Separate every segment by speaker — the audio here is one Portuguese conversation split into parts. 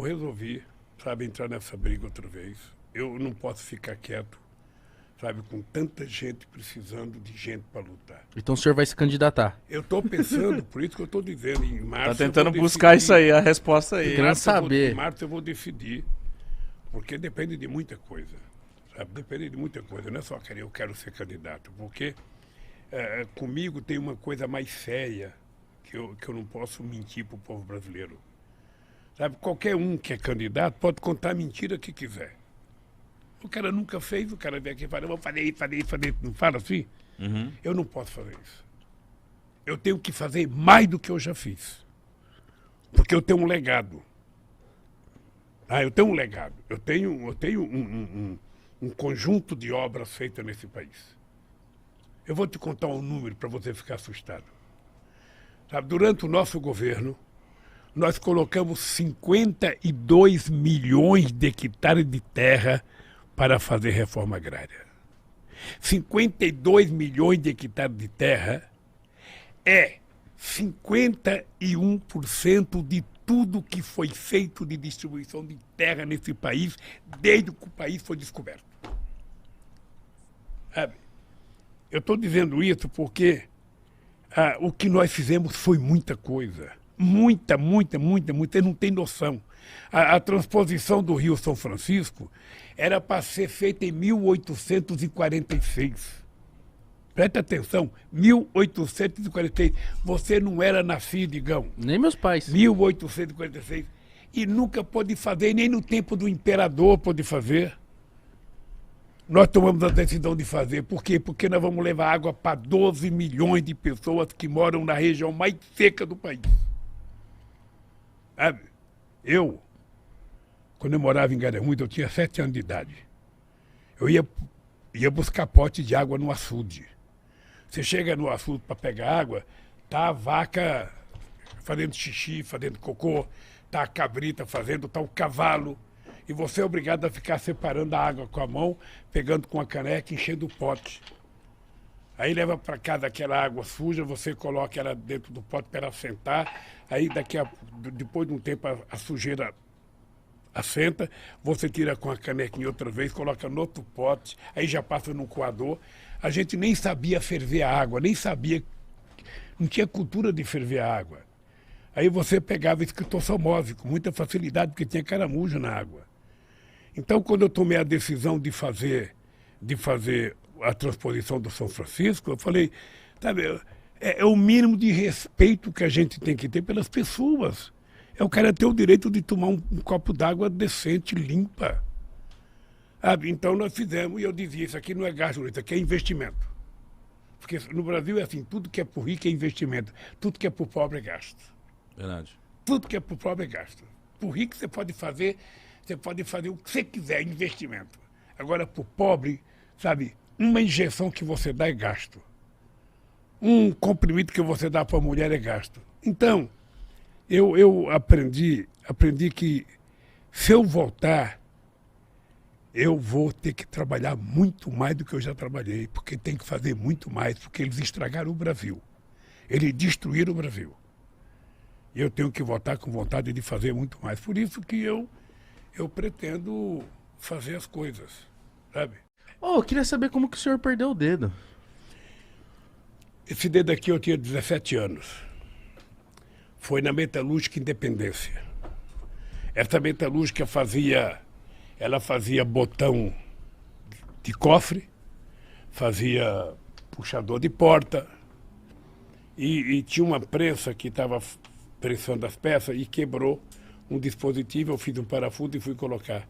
Speaker 1: resolvi, sabe, entrar nessa briga outra vez. Eu não posso ficar quieto, sabe, com tanta gente precisando de gente para lutar.
Speaker 2: Então o senhor vai se candidatar?
Speaker 1: Eu estou pensando, por isso que eu estou dizendo, em março...
Speaker 3: Tá tentando buscar isso aí, a resposta aí.
Speaker 2: Querendo saber.
Speaker 1: Em março eu vou decidir, porque depende de muita coisa, sabe, depende de muita coisa. Não é só eu quero ser candidato, porque comigo tem uma coisa mais séria que eu não posso mentir para o povo brasileiro. Sabe, qualquer um que é candidato pode contar a mentira que quiser. O cara nunca fez, o cara vem aqui e fala, eu vou fazer isso, fazer isso, fazer isso. Não fala assim?
Speaker 3: Uhum.
Speaker 1: Eu não posso fazer isso. Eu tenho que fazer mais do que eu já fiz. Porque eu tenho um legado. Eu tenho um legado. Eu tenho um conjunto de obras feitas nesse país. Eu vou te contar um número para você ficar assustado. Sabe, durante o nosso governo, nós colocamos 52 milhões de hectares de terra para fazer reforma agrária. 52 milhões de hectares de terra é 51% de tudo que foi feito de distribuição de terra nesse país desde que o país foi descoberto. Sabe? Eu estou dizendo isso porque o que nós fizemos foi muita coisa. Muita. Você não tem noção. A transposição do Rio São Francisco era para ser feita em 1846. Presta atenção, 1846. Você não era nascido, Igão.
Speaker 2: Nem meus pais.
Speaker 1: 1846. E nunca pôde fazer, nem no tempo do imperador pôde fazer. Nós tomamos a decisão de fazer. Por quê? Porque nós vamos levar água para 12 milhões de pessoas que moram na região mais seca do país. Sabe? Quando eu morava em Garanhuns, eu tinha 7 anos de idade. Eu ia buscar pote de água no açude. Você chega no açude para pegar água, tá a vaca fazendo xixi, fazendo cocô, tá a cabrita fazendo, tá o cavalo. E você é obrigado a ficar separando a água com a mão, pegando com a caneca, enchendo o pote. Aí leva para casa aquela água suja, você coloca ela dentro do pote para ela sentar. Aí depois de um tempo a sujeira assenta, você tira com a canequinha outra vez, coloca no outro pote, aí já passa no coador. A gente nem sabia ferver a água, nem sabia, não tinha cultura de ferver a água. Aí você pegava esquistossomose com muita facilidade, porque tinha caramujo na água. Então, quando eu tomei a decisão de fazer a transposição do São Francisco, eu falei, sabe, é o mínimo de respeito que a gente tem que ter pelas pessoas. É o cara ter o direito de tomar um copo d'água decente, limpa. Sabe? Então nós fizemos, e eu dizia, isso aqui não é gasto, isso aqui é investimento. Porque no Brasil é assim, tudo que é por rico é investimento, tudo que é por pobre é gasto.
Speaker 3: Verdade.
Speaker 1: Tudo que é por pobre é gasto. Por rico você pode fazer o que você quiser, investimento. Agora, por pobre, sabe, uma injeção que você dá é gasto. Um comprimido que você dá para a mulher é gasto. Então, eu aprendi que se eu voltar, eu vou ter que trabalhar muito mais do que eu já trabalhei, porque tem que fazer muito mais, porque eles estragaram o Brasil. Eles destruíram o Brasil. E eu tenho que voltar com vontade de fazer muito mais. Por isso que eu pretendo fazer as coisas, sabe?
Speaker 2: Eu queria saber como que o senhor perdeu o dedo.
Speaker 1: Esse dedo aqui eu tinha 17 anos. Foi na Metalúrgica Independência. Essa metalúrgica fazia botão de cofre, fazia puxador de porta e tinha uma prensa que estava prensando as peças e quebrou um dispositivo, eu fiz um parafuso e fui colocar.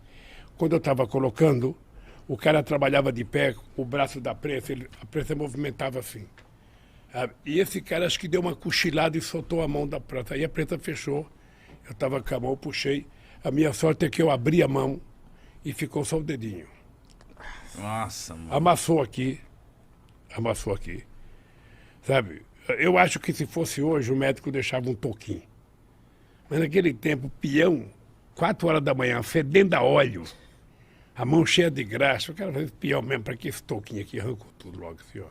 Speaker 1: Quando eu estava colocando, o cara trabalhava de pé, o braço da prensa, a prensa movimentava assim. E esse cara acho que deu uma cochilada e soltou a mão da prensa. Aí a prensa fechou, eu estava com a mão, puxei. A minha sorte é que eu abri a mão e ficou só o dedinho.
Speaker 3: Nossa, mano.
Speaker 1: Amassou aqui. Sabe? Eu acho que se fosse hoje, o médico deixava um toquinho. Mas naquele tempo, peão, 4 horas da manhã, fedendo a óleo, a mão cheia de graxa, eu quero fazer peão mesmo, para que esse toquinho aqui arrancou tudo logo assim, ó.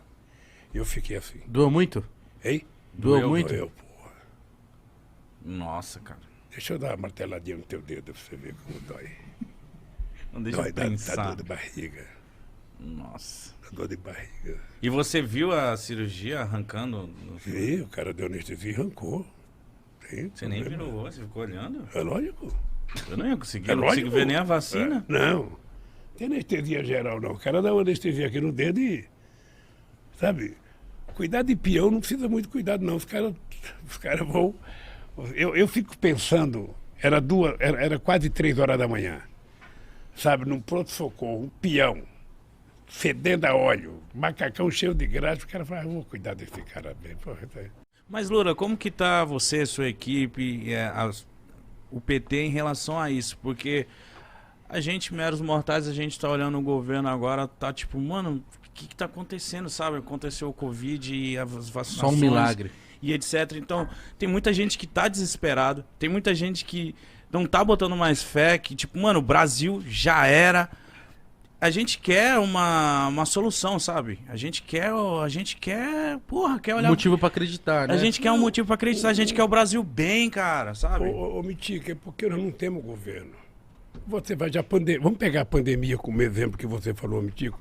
Speaker 1: E eu fiquei assim.
Speaker 2: Doeu muito?
Speaker 1: Hein?
Speaker 2: Doeu muito?
Speaker 1: Doeu, porra.
Speaker 3: Nossa, cara.
Speaker 1: Deixa eu dar uma marteladinha no teu dedo pra você ver como dói.
Speaker 3: Não deixa
Speaker 1: Dói,
Speaker 3: eu
Speaker 1: dá
Speaker 3: pensar.
Speaker 1: dor de barriga.
Speaker 3: Nossa.
Speaker 1: Dá dor de barriga.
Speaker 3: E você viu a cirurgia arrancando?
Speaker 1: E o cara deu anestesia e arrancou.
Speaker 3: Você nem virou o olho, você ficou olhando?
Speaker 1: É lógico.
Speaker 3: Eu não ia conseguir,
Speaker 1: É
Speaker 3: não consigo
Speaker 1: lógico.
Speaker 3: ver nem a vacina.
Speaker 1: Não. Tem anestesia geral, não. O cara dá uma anestesia aqui no dedo e. Sabe? Cuidar de peão não precisa muito cuidado, não. Os caras vão. Eu fico pensando, era quase 3 horas da manhã. Sabe, num pronto-socorro, um peão, fedendo a óleo, macacão cheio de graxa, o cara fala, vou cuidar desse cara bem. Porra, tá aí.
Speaker 3: Mas, Lula, como que tá você, sua equipe, o PT em relação a isso? Porque a gente, meros mortais, a gente tá olhando o governo agora, tá tipo, mano, o que tá acontecendo, sabe? Aconteceu o Covid e as vacinações.
Speaker 2: Só um milagre.
Speaker 3: E etc. Então, tem muita gente que tá desesperado, tem muita gente que não tá botando mais fé, que tipo, mano, o Brasil já era. A gente quer uma solução, sabe? A gente quer, porra, quer olhar...
Speaker 2: Motivo pra acreditar, né?
Speaker 3: A gente quer um motivo pra acreditar, a gente quer o Brasil bem, cara, sabe?
Speaker 1: Ô, Mitica, é porque nós não temos governo. Você vai já Vamos pegar a pandemia como exemplo que você falou, Mitico.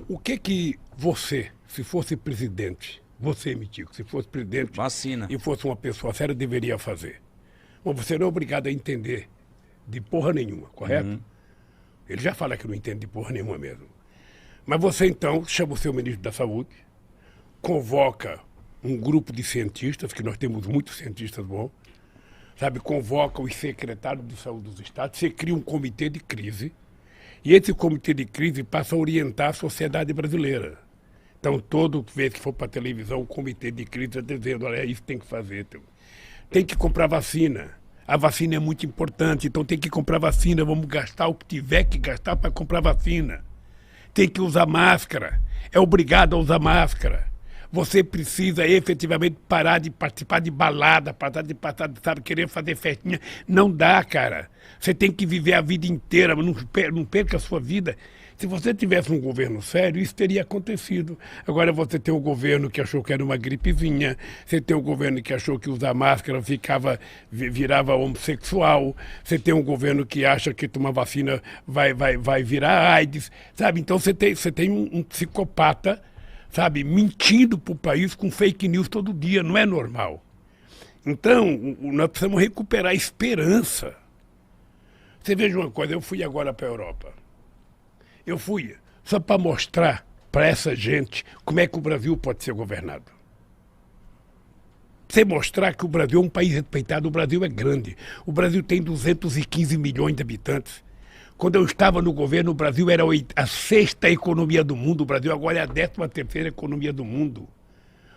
Speaker 1: O que você, se fosse presidente, você, Mitico, se fosse presidente
Speaker 3: Vacina.
Speaker 1: e fosse uma pessoa séria, deveria fazer? Bom, você não é obrigado a entender de porra nenhuma, correto? Ele já fala que não entende de porra nenhuma mesmo. Mas você, então, chama o seu ministro da Saúde, convoca um grupo de cientistas, que nós temos muitos cientistas bons, sabe? Convoca os secretários de saúde dos estados, você cria um comitê de crise, e esse comitê de crise passa a orientar a sociedade brasileira. Então, toda vez que for para a televisão, o comitê de crise está dizendo, olha, isso tem que fazer. Tem que comprar vacina. A vacina é muito importante, então tem que comprar vacina, vamos gastar o que tiver que gastar para comprar vacina. Tem que usar máscara, é obrigado a usar máscara. Você precisa efetivamente parar de participar de balada, parar de sabe, querer fazer festinha. Não dá, cara. Você tem que viver a vida inteira, mas não perca a sua vida. Se você tivesse um governo sério, isso teria acontecido. Agora você tem um governo que achou que era uma gripezinha, você tem um governo que achou que usar máscara virava homossexual, você tem um governo que acha que tomar vacina vai virar AIDS, sabe? Então você tem um psicopata, sabe, mentindo para o país com fake news todo dia, não é normal. Então, nós precisamos recuperar a esperança. Você veja uma coisa, eu fui agora para a Europa. Eu fui só para mostrar para essa gente como é que o Brasil pode ser governado. Você mostrar que o Brasil é um país respeitado, o Brasil é grande. O Brasil tem 215 milhões de habitantes. Quando eu estava no governo, o Brasil era a 6ª economia do mundo, o Brasil agora é a 13ª economia do mundo.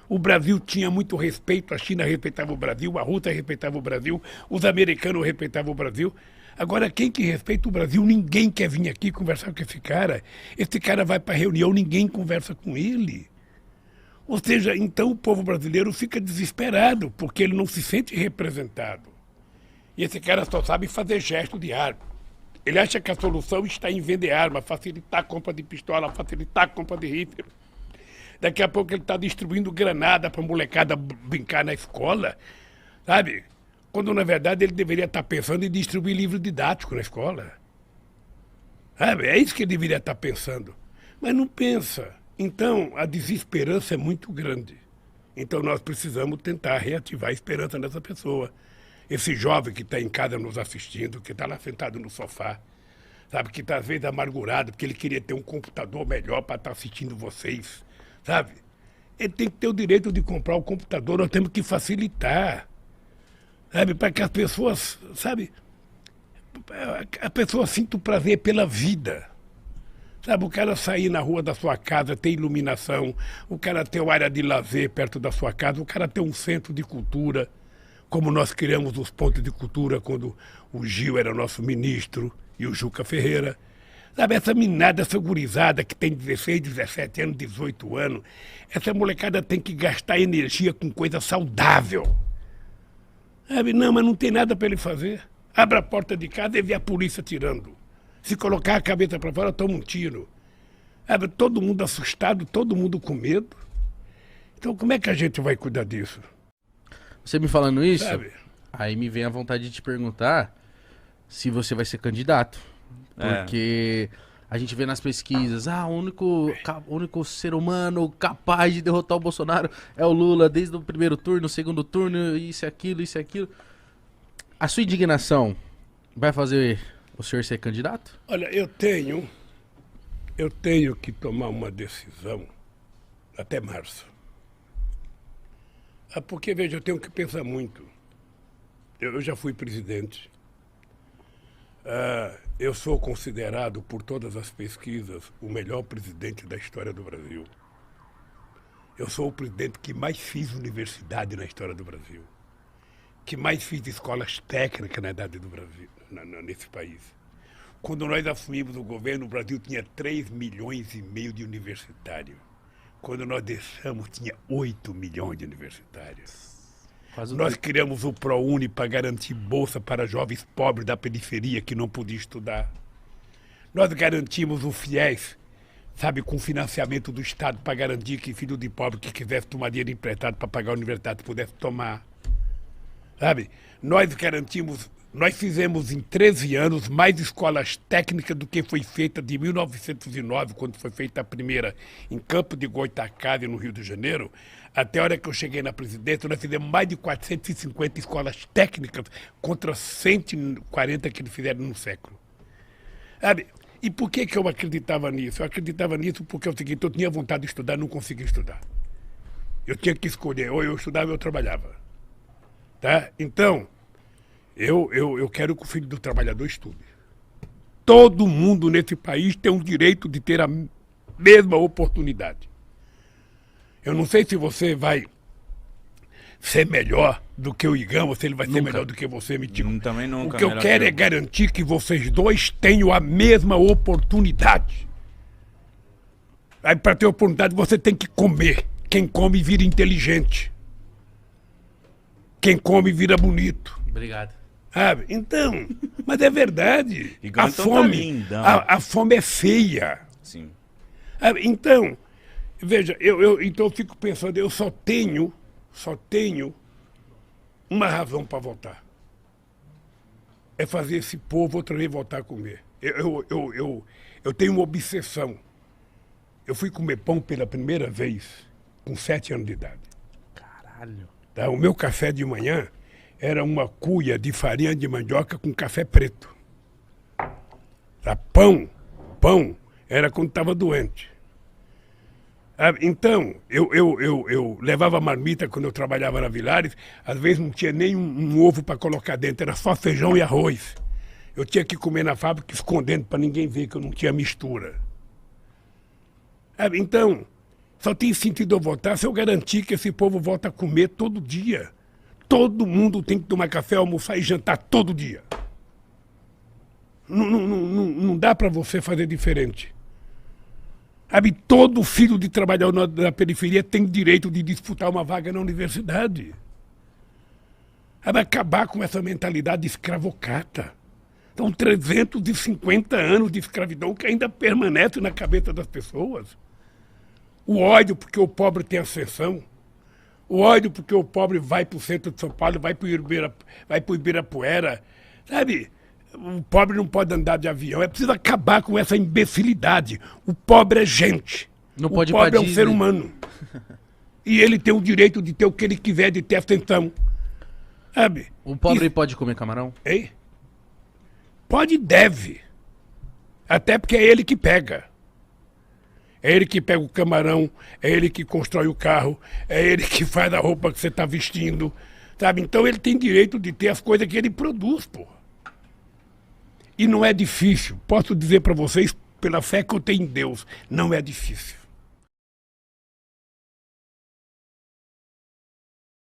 Speaker 1: O Brasil tinha muito respeito, a China respeitava o Brasil, a Rússia respeitava o Brasil, os americanos respeitavam o Brasil. Agora, quem que respeita o Brasil? Ninguém quer vir aqui conversar com esse cara. Esse cara vai para a reunião, ninguém conversa com ele. Ou seja, então o povo brasileiro fica desesperado, porque ele não se sente representado. E esse cara só sabe fazer gesto de arma. Ele acha que a solução está em vender arma, facilitar a compra de pistola, facilitar a compra de rifle. Daqui a pouco ele está distribuindo granada para a molecada brincar na escola, sabe? Quando, na verdade, ele deveria estar pensando em distribuir livro didático na escola. Sabe? É isso que ele deveria estar pensando. Mas não pensa. Então, a desesperança é muito grande. Então, nós precisamos tentar reativar a esperança nessa pessoa. Esse jovem que está em casa nos assistindo, que está lá sentado no sofá, sabe? Que está, às vezes, amargurado, porque ele queria ter um computador melhor para estar assistindo vocês, sabe? Ele tem que ter o direito de comprar o computador, nós temos que facilitar. Sabe, para que as pessoas, sabe, a pessoa sinta o prazer pela vida. Sabe, o cara sair na rua da sua casa, ter iluminação, o cara ter uma área de lazer perto da sua casa, o cara ter um centro de cultura, como nós criamos os pontos de cultura quando o Gil era nosso ministro e o Juca Ferreira. Sabe, essa minada, essa gurizada que tem 16, 17 anos, 18 anos, essa molecada tem que gastar energia com coisa saudável. Sabe, não, mas não tem nada para ele fazer. Abre a porta de casa e vê a polícia tirando. Se colocar a cabeça para fora, toma um tiro. Sabe, todo mundo assustado, todo mundo com medo. Então, como é que a gente vai cuidar disso?
Speaker 2: Você me falando isso,
Speaker 1: Sabe?
Speaker 2: Aí me vem a vontade de te perguntar se você vai ser candidato. Porque a gente vê nas pesquisas, o único ser humano capaz de derrotar o Bolsonaro é o Lula, desde o primeiro turno, segundo turno, isso e aquilo, isso e aquilo. A sua indignação vai fazer o senhor ser candidato?
Speaker 1: Olha, eu tenho que tomar uma decisão até março. Porque, veja, eu tenho que pensar muito. Eu já fui presidente. Eu sou considerado, por todas as pesquisas, o melhor presidente da história do Brasil. Eu sou o presidente que mais fiz universidade na história do Brasil, que mais fiz escolas técnicas na idade do Brasil, nesse país. Quando nós assumimos o governo, o Brasil tinha 3,5 milhões de universitários. Quando nós deixamos, tinha 8 milhões de universitários. Nós criamos o ProUni para garantir bolsa para jovens pobres da periferia que não podiam estudar. Nós garantimos o FIES, sabe, com financiamento do Estado para garantir que filho de pobre que quisesse tomar dinheiro emprestado para pagar a universidade pudesse tomar. Sabe? Nós fizemos em 13 anos mais escolas técnicas do que foi feita de 1909, quando foi feita a primeira em Campo de Goytacazes, no Rio de Janeiro, até a hora que eu cheguei na presidência. Nós fizemos mais de 450 escolas técnicas contra 140 que eles fizeram no século. Sabe? E por que eu acreditava nisso? Eu acreditava nisso porque é o seguinte: eu tinha vontade de estudar, não conseguia estudar. Eu tinha que escolher, ou eu estudava ou eu trabalhava. Tá? Então, eu quero que o filho do trabalhador estude. Todo mundo nesse país tem o direito de ter a mesma oportunidade. Eu não sei se você vai ser melhor do que o Igão, ou se ele vai ser melhor do que você, Mitico.
Speaker 3: Também nunca.
Speaker 1: O que eu quero é garantir que vocês dois tenham a mesma oportunidade. Aí, para ter oportunidade, você tem que comer. Quem come vira inteligente. Quem come vira bonito.
Speaker 2: Obrigado.
Speaker 1: Sabe? Então, mas é verdade.
Speaker 3: Igão, então tá lindão.
Speaker 1: A fome é feia.
Speaker 3: Sim.
Speaker 1: Sabe? Então, veja, então eu fico pensando, eu só tenho uma razão para votar. É fazer esse povo outra vez voltar a comer. Eu tenho uma obsessão. Eu fui comer pão pela primeira vez com 7 anos de idade.
Speaker 2: Caralho.
Speaker 1: Tá? O meu café de manhã era uma cuia de farinha de mandioca com café preto. Tá? Pão era quando estava doente. Então, eu levava marmita quando eu trabalhava na Vilares, às vezes não tinha nem um ovo para colocar dentro, era só feijão e arroz. Eu tinha que comer na fábrica escondendo para ninguém ver que eu não tinha mistura. Então, só tem sentido eu votar se eu garantir que esse povo volta a comer todo dia. Todo mundo tem que tomar café, almoçar e jantar todo dia. Não dá para você fazer diferente. Todo filho de trabalhador da periferia tem direito de disputar uma vaga na universidade. Acabar com essa mentalidade escravocrata. São 350 anos de escravidão que ainda permanece na cabeça das pessoas. O ódio porque o pobre tem ascensão. O ódio porque o pobre vai para o centro de São Paulo, vai para o Ibirapuera. Sabe? O pobre não pode andar de avião. É preciso acabar com essa imbecilidade. O pobre é gente.
Speaker 2: Não
Speaker 1: o
Speaker 2: pode
Speaker 1: pobre é um ser humano. E ele tem o direito de ter o que ele quiser, de ter ascensão. Sabe?
Speaker 2: O pobre pode comer camarão?
Speaker 1: Hein? Pode e deve. Até porque é ele que pega. É ele que pega o camarão, é ele que constrói o carro, é ele que faz a roupa que você está vestindo, sabe? Então ele tem direito de ter as coisas que ele produz, pô. E não é difícil. Posso dizer para vocês, pela fé que eu tenho em Deus, não é difícil.